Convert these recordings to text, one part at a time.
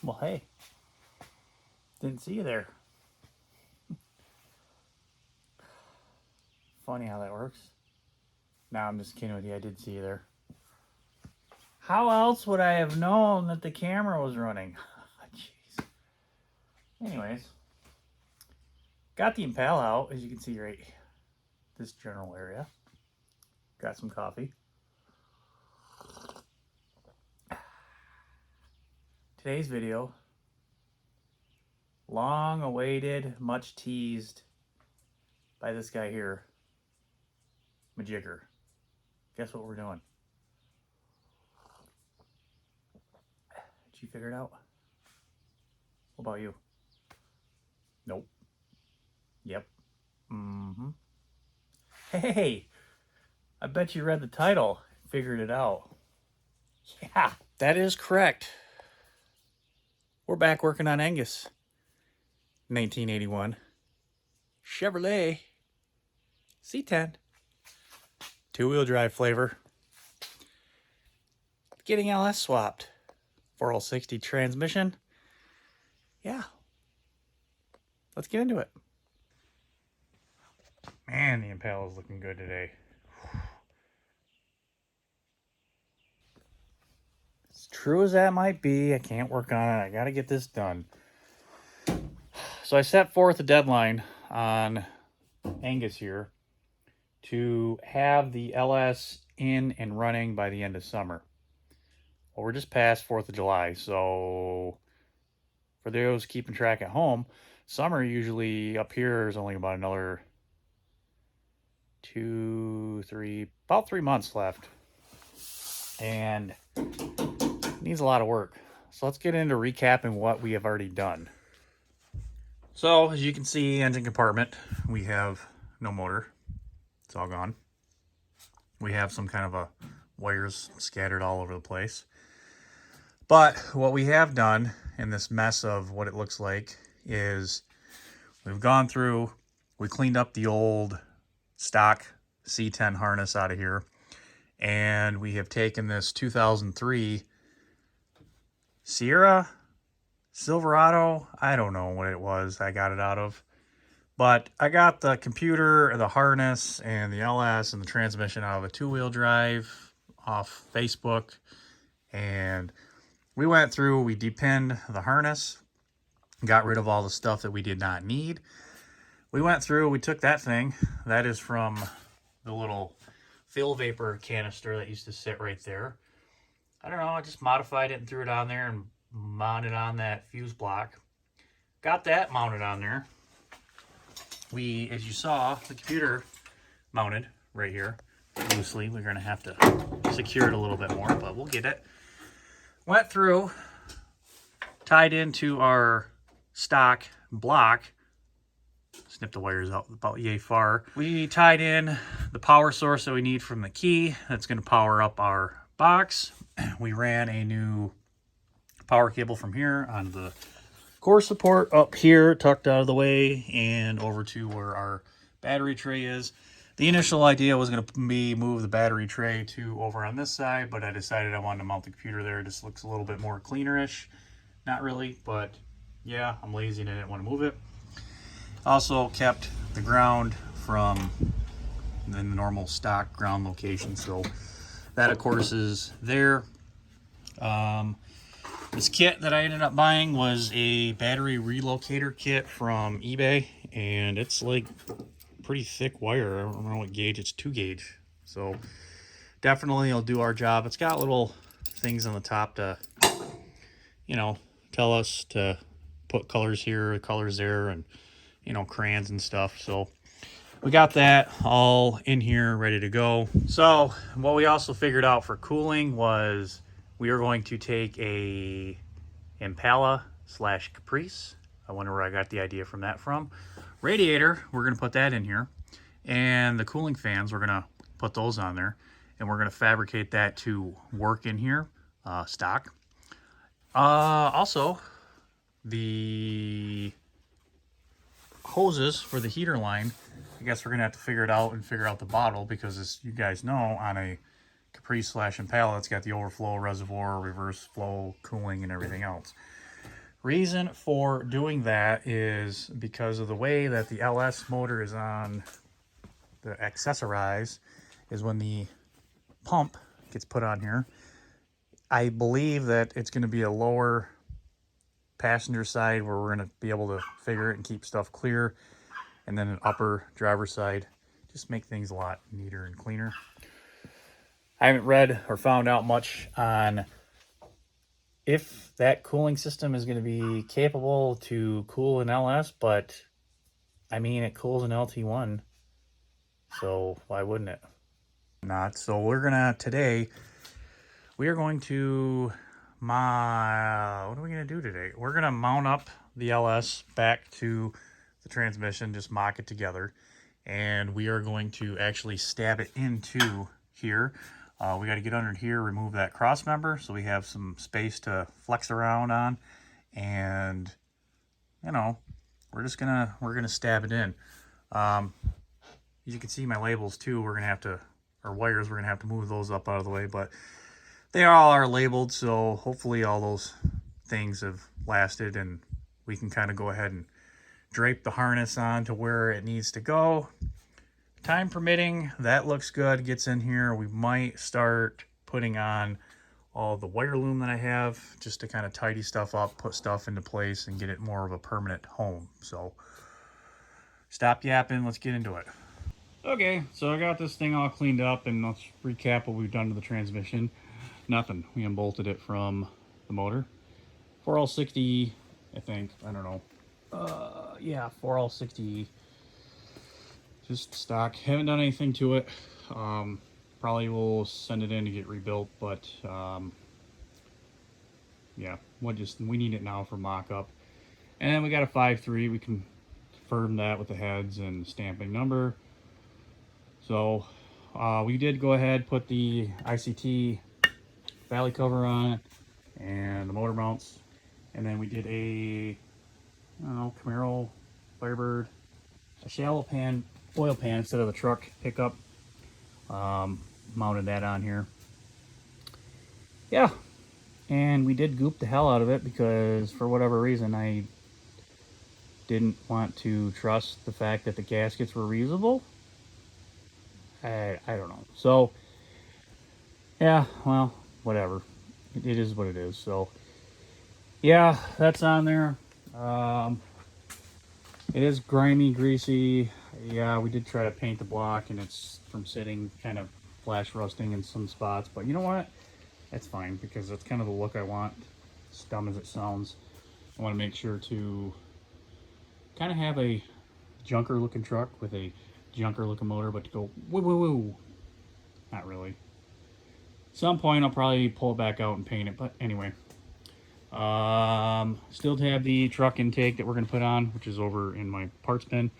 Well, hey, didn't see you there. Funny how that works. Nah, I'm just kidding with you. I did see you there. How else would I have known that the camera was running? Jeez. Anyways, got the Impala out, as you can see right this general area. Got some coffee. Today's video, long awaited, much teased by this guy here, Majigger. Guess what we're doing? Did you figure it out? What about you? Nope. Yep. Mm-hmm. Hey, I bet you read the title, figured it out. Yeah, that is correct. We're back working on Angus. 1981. Chevrolet C10. Two-wheel drive flavor. Getting LS swapped. 4L60 transmission. Yeah. Let's get into it. Man, the Impala's looking good today. As true as that might be, I can't work on it. I gotta get this done. So I set forth a deadline on Angus here to have the LS in and running by the end of summer. Well, we're just past 4th of July, so for those keeping track at home, summer usually up here is only about another about 3 months left. And it needs a lot of work. So let's get into recapping what we have already done. So as you can see, engine compartment, we have no motor. It's all gone. We have some kind of a wires scattered all over the place. But what we have done in this mess of what it looks like is we've gone through, we cleaned up the old stock C10 harness out of here, and we have taken this 2003 Sierra Silverado, I don't know what it was I got it out of, but I got the computer, the harness, and the LS and the transmission out of a two-wheel drive off Facebook, and we went through, we depinned the harness, got rid of all the stuff that we did not need. We went through, we took that thing, that is from the little fill vapor canister that used to sit right there. I don't know, I just modified it and threw it on there and mounted on that fuse block. Got that mounted on there. We, as you saw, the computer mounted right here loosely. We're going to have to secure it a little bit more, but we'll get it. Went through, tied into our stock block, snipped the wires out about yay far. We tied in the power source that we need from the key that's going to power up our box. We ran a new power cable from here on the core support up here, tucked out of the way, and over to where our battery tray is. The initial idea was going to be move the battery tray to over on this side, but I decided I wanted to mount the computer there. It just looks a little bit more cleanerish. Not really, but yeah, I'm lazy and I didn't want to move it. Also kept the ground from the normal stock ground location, so that of course is there. This kit that I ended up buying was a battery relocator kit from eBay, and it's like pretty thick wire. I don't know what gauge, it's 2 gauge. So definitely it'll do our job. It's got little things on the top to, you know, tell us to put colors here, colors there, and, you know, crayons and stuff. So we got that all in here ready to go. So what we also figured out for cooling was we are going to take a Impala / Caprice. I wonder where I got the idea from that from. Radiator, we're going to put that in here. And the cooling fans, we're going to put those on there. And we're going to fabricate that to work in here, stock. Also, the hoses for the heater line, I guess we're going to have to figure it out and figure out the bottle, because as you guys know, on a Caprice / Impala, it's got the overflow reservoir, reverse flow, cooling, and everything else. Reason for doing that is because of the way that the LS motor is on the accessorize is when the pump gets put on here. I believe that it's going to be a lower passenger side where we're going to be able to figure it and keep stuff clear, and then an upper driver's side. Just make things a lot neater and cleaner. I haven't read or found out much on if that cooling system is going to be capable to cool an LS, but I mean, it cools an LT1, so why wouldn't it? Not. So today, we are going to, what are we going to do today? We're going to mount up the LS back to the transmission, just mock it together, and we are going to actually stab it into here. We got to get under here, remove that cross member so we have some space to flex around on, and you know, we're gonna stab it in. As you can see my labels too, we're gonna have to, or wires, we're gonna have to move those up out of the way, but they all are labeled, so hopefully all those things have lasted and we can kind of go ahead and drape the harness on to where it needs to go. Time permitting, that looks good, gets in here. We might start putting on all the wire loom that I have just to kind of tidy stuff up, put stuff into place, and get it more of a permanent home. So stop yapping, let's get into it. Okay, so I got this thing all cleaned up, and let's recap what we've done to the transmission. Nothing. We unbolted it from the motor. 4L60, I think. I don't know. Yeah, 4L60. Just stock. Haven't done anything to it. Probably will send it in to get rebuilt, but yeah, we need it now for mock-up. And we got a 5.3. We can confirm that with the heads and stamping number. So we did go ahead, put the ICT valley cover on it and the motor mounts, and then we did I don't know, Camaro, Firebird, a shallow pan oil pan instead of a truck pickup. Mounted that on here. Yeah, and we did goop the hell out of it because for whatever reason I didn't want to trust the fact that the gaskets were reusable. I don't know. So yeah, well, whatever. It is what it is. So yeah, that's on there. It is grimy, greasy. Yeah, we did try to paint the block and it's from sitting kind of flash rusting in some spots, but you know what? That's fine because that's kind of the look I want, as dumb as it sounds. I want to make sure to kind of have a junker looking truck with a junker looking motor, but to go woo woo woo. Not really. At some point I'll probably pull it back out and paint it, but anyway. Still have the truck intake that we're going to put on, which is over in my parts bin.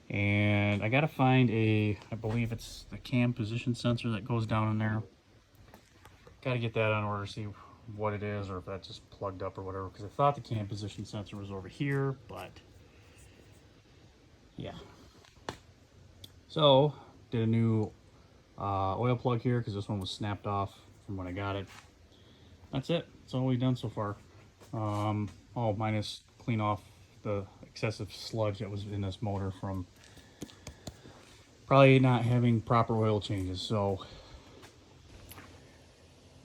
And I got to find I believe it's the cam position sensor that goes down in there. Got to get that on order to see what it is or if that's just plugged up or whatever, because I thought the cam position sensor was over here, but yeah. So did a new oil plug here because this one was snapped off from when I got it. That's it. That's all we've done so far. Minus clean off the excessive sludge that was in this motor from probably not having proper oil changes. So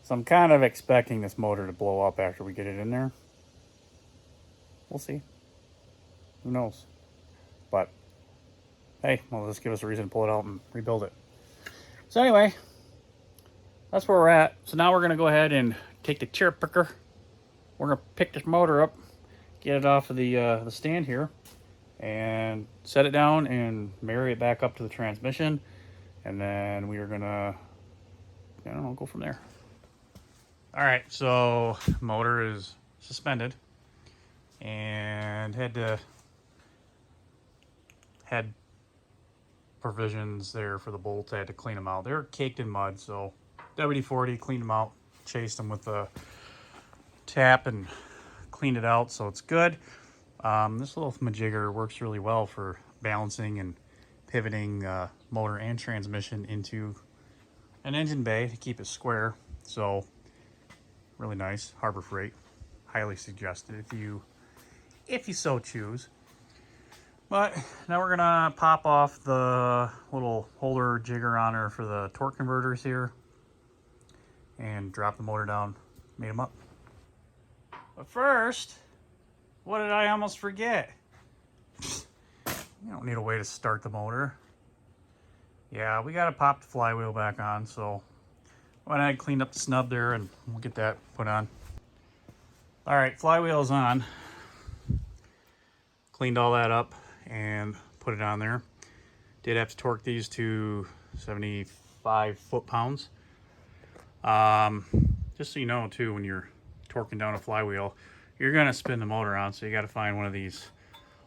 I'm kind of expecting this motor to blow up after we get it in there. We'll see. Who knows? But hey, well, this gives us a reason to pull it out and rebuild it. So anyway, that's where we're at. So now we're going to go ahead and take the cherry picker. We're going to pick this motor up, get it off of the stand here, and set it down and marry it back up to the transmission. And then we are going to, I don't know, go from there. All right, so motor is suspended and had provisions there for the bolts. I had to clean them out. They were caked in mud, so WD-40 cleaned them out, chased them with the tap and cleaned it out, so it's good. This little majigger works really well for balancing and pivoting motor and transmission into an engine bay to keep it square. So really nice. Harbor Freight, highly suggested if you if you so choose. But now we're gonna pop off the little holder jigger on her for the torque converters here and drop the motor down, made them up. But first, what did I almost forget? You don't need a way to start the motor. Yeah, we gotta pop the flywheel back on, so went ahead and cleaned up the snub there and we'll get that put on. All right, flywheel's on. Cleaned all that up and put it on there. Did have to torque these to 75 foot-pounds. Just so you know too, when you're torquing down a flywheel, you're gonna spin the motor on, so you gotta find one of these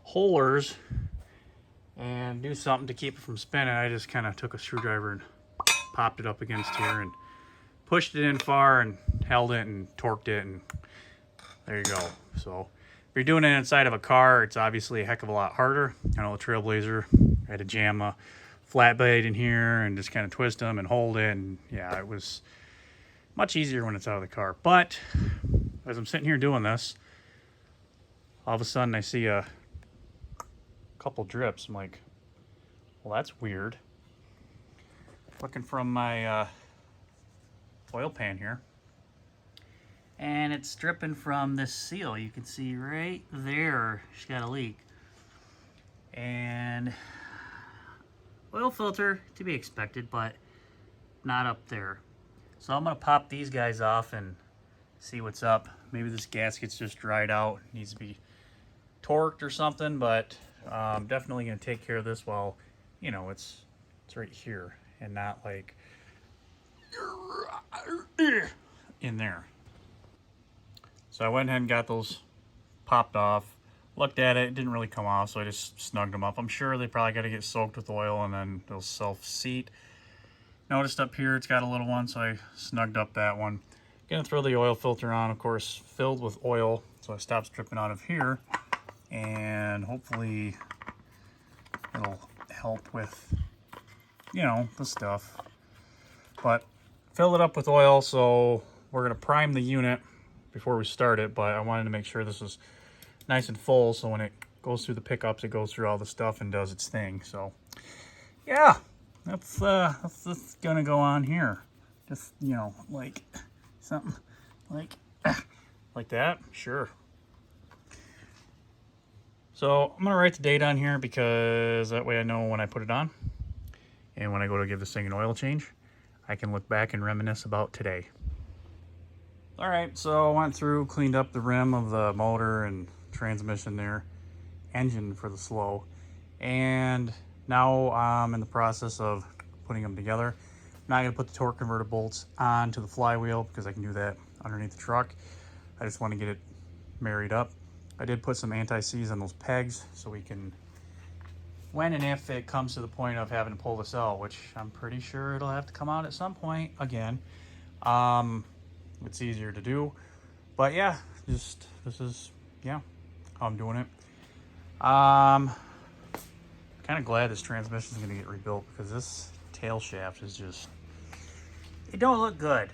holders and do something to keep it from spinning. I just kind of took a screwdriver and popped it up against here and pushed it in far and held it and torqued it, and there you go. So if you're doing it inside of a car, it's obviously a heck of a lot harder. I know the Trailblazer, I had to jam a flat blade in here and just kind of twist them and hold it, and yeah, it was much easier when it's out of the car. But as I'm sitting here doing this, all of a sudden I see a couple drips. I'm like, well, that's weird. Looking from my oil pan here, and it's dripping from this seal. You can see right there she's got a leak, and oil filter to be expected, but not up there. So I'm gonna pop these guys off and see what's up. Maybe this gasket's just dried out, needs to be torqued or something, but I'm definitely gonna take care of this while, you know, it's right here and not like in there. So I went ahead and got those popped off. Looked at it, it didn't really come off, so I just snugged them up. I'm sure they probably got to get soaked with oil and then they'll self-seat. Noticed up here it's got a little one, so I snugged up that one. Gonna throw the oil filter on, of course, filled with oil, so it stops dripping out of here, and hopefully it'll help with, you know, the stuff. But fill it up with oil, so we're gonna prime the unit before we start it, but I wanted to make sure this was nice and full, so when it goes through the pickups, it goes through all the stuff and does its thing. So yeah, that's gonna go on here. Just, you know, like something like that, sure. So I'm gonna write the date on here because that way I know when I put it on, and when I go to give this thing an oil change, I can look back and reminisce about today. All right, so I went through, cleaned up the rim of the motor and transmission there, engine for the slow, and now I'm in the process of putting them together. I'm not gonna put the torque converter bolts onto the flywheel because I can do that underneath the truck. I just want to get it married up. I did put some anti-seize on those pegs so we can, when and if it comes to the point of having to pull this out, which I'm pretty sure it'll have to come out at some point again, it's easier to do. But yeah, this is how I'm doing it. Kind of glad this transmission is going to get rebuilt because this tail shaft is just, it don't look good,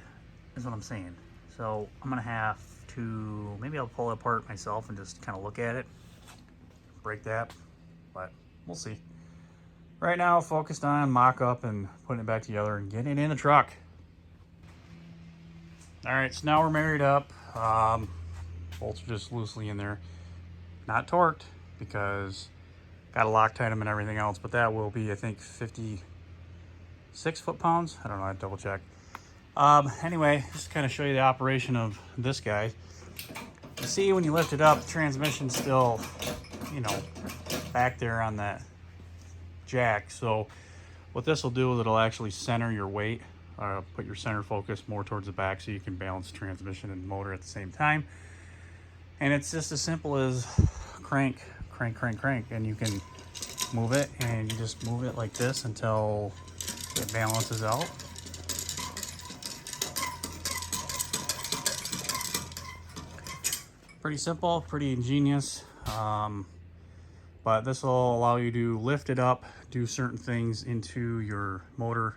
is what I'm saying. So I'm going to have to, maybe I'll pull it apart myself and just kind of look at it, break that, but we'll see. Right now, focused on mock-up and putting it back together and getting it in the truck. All right, so now we're married up. Bolts are just loosely in there. Not torqued because got to Loctite them and everything else, but that will be, I think, 56 foot-pounds. I don't know, I double check. Anyway, just to kind of show you the operation of this guy. You see when you lift it up, the transmission's still, you know, back there on that jack. So what this will do is it'll actually center your weight, put your center focus more towards the back so you can balance the transmission and the motor at the same time. And it's just as simple as crank, and you can move it, and you just move it like this until it balances out. Pretty simple, pretty ingenious, but this will allow you to lift it up, do certain things into your motor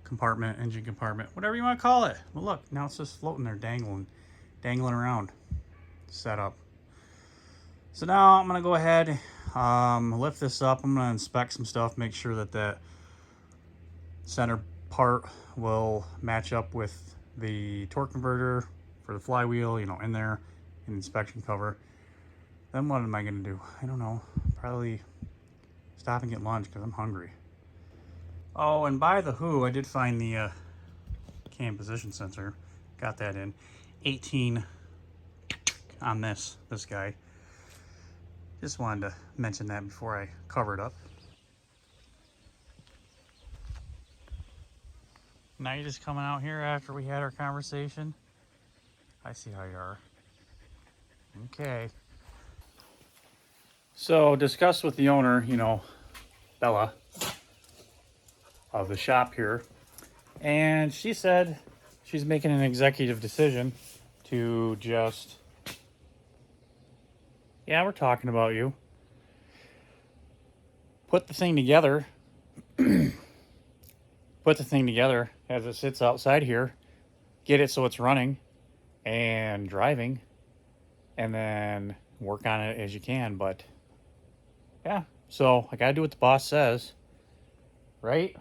compartment, engine compartment, whatever you want to call it. Well, look, now it's just floating there, dangling around, set up. So now I'm gonna go ahead, lift this up. I'm gonna inspect some stuff, make sure that that center part will match up with the torque converter for the flywheel, you know, in there, in the inspection cover. Then what am I gonna do? I don't know. Probably stop and get lunch because I'm hungry. Oh, and by the who, I did find the cam position sensor. Got that in 18 on this guy. Just wanted to mention that before I cover it up. Now you're just coming out here after we had our conversation? I see how you are. Okay. So, discussed with the owner, you know, Bella, of the shop here, and she said she's making an executive decision to just, yeah, we're talking about you, put the thing together, as it sits outside here, get it so it's running and driving, and then work on it as you can. But yeah, so I gotta do what the boss says, right?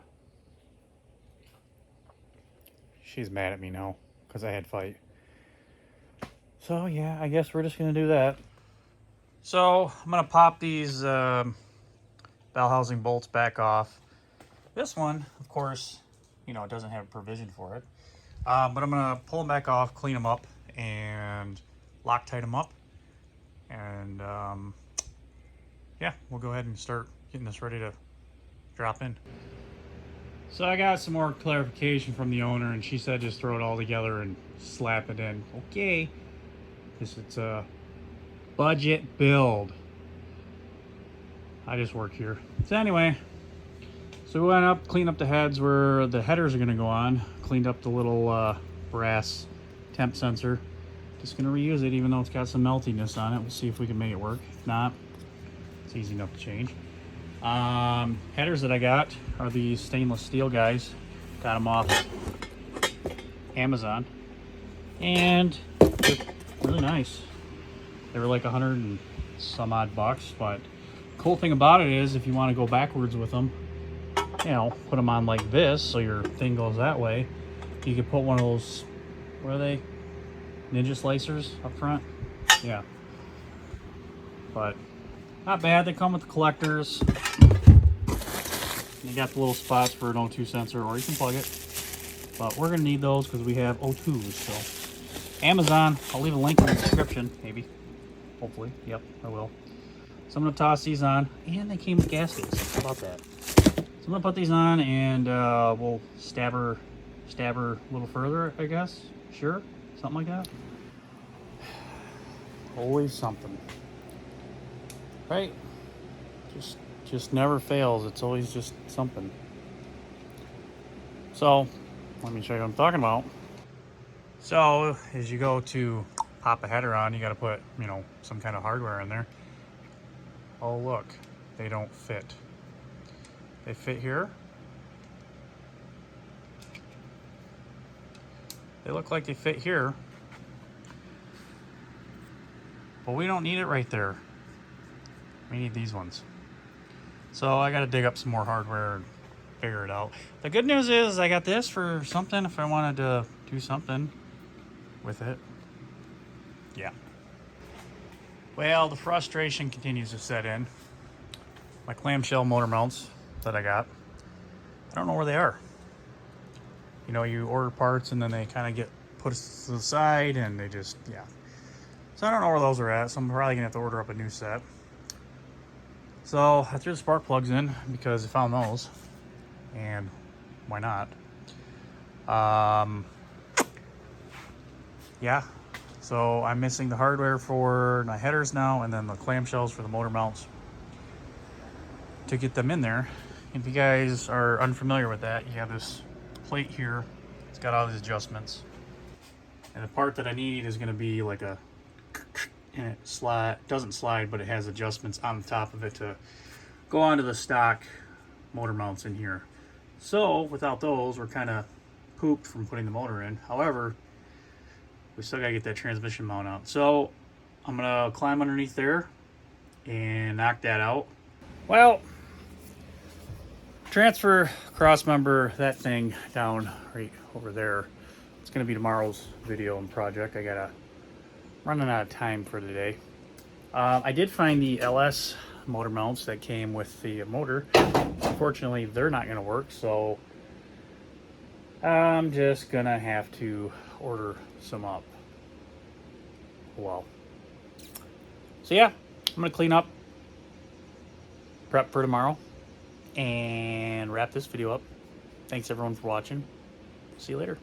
She's mad at me now because I had fight. So yeah, I guess we're just gonna do that. So I'm gonna pop these bell housing bolts back off. This one, of course, you know, it doesn't have provision for it. But I'm gonna pull them back off, clean them up, and Loctite them up. And yeah, we'll go ahead and start getting this ready to drop in. So I got some more clarification from the owner, and she said just throw it all together and slap it in. Okay, because it's a budget build. I just work here. So anyway, so we went up, cleaned up the heads where the headers are going to go on, cleaned up the little brass temp sensor. Just going to reuse it even though it's got some meltiness on it. We'll see if we can make it work. If not, it's easy enough to change. Headers that I got are these stainless steel guys. Got them off Amazon, and they're really nice. They were like 100 and some odd bucks, but cool thing about it is if you want to go backwards with them, you know, put them on like this so your thing goes that way. You could put one of those, what are they, ninja slicers up front. Yeah, but not bad. They come with the collectors. You got the little spots for an O2 sensor, or you can plug it. But we're gonna need those because we have O2s. So Amazon, I'll leave a link in the description, maybe, hopefully. Yep, I will. So I'm gonna toss these on, and they came with gaskets. How about that? So I'm gonna put these on, and we'll stab her a little further, I guess. Sure, something like that. Always something, right? Just never fails. It's always just something. So let me show you what I'm talking about. So as you go to pop a header on, you got to put, you know, some kind of hardware in there. Oh look, they don't fit. They fit here. They look like they fit here, but we don't need it right there. We need these ones. So I got to dig up some more hardware and figure it out. The good news is I got this for something if I wanted to do something with it. Yeah. Well, the frustration continues to set in. My clamshell motor mounts that I got, I don't know where they are. You know, you order parts and then they kind of get put to the side and they just, yeah. So I don't know where those are at, so I'm probably gonna have to order up a new set. So I threw the spark plugs in because I found those, and why not? Yeah, so I'm missing the hardware for my headers now, and then the clamshells for the motor mounts to get them in there. If you guys are unfamiliar with that, you have this plate here. It's got all these adjustments, and the part that I need is going to be like a, and it doesn't slide, but it has adjustments on the top of it to go onto the stock motor mounts in here. So without those, we're kind of pooped from putting the motor in. However, we still gotta get that transmission mount out. So I'm gonna climb underneath there and knock that out. Well, transfer cross member that thing down right over there. It's going to be tomorrow's video and project. Running out of time for today. I did find the LS motor mounts that came with the motor. Unfortunately, they're not going to work, so I'm just going to have to order some up. Well, so yeah, I'm going to clean up, prep for tomorrow, and wrap this video up. Thanks everyone for watching. See you later.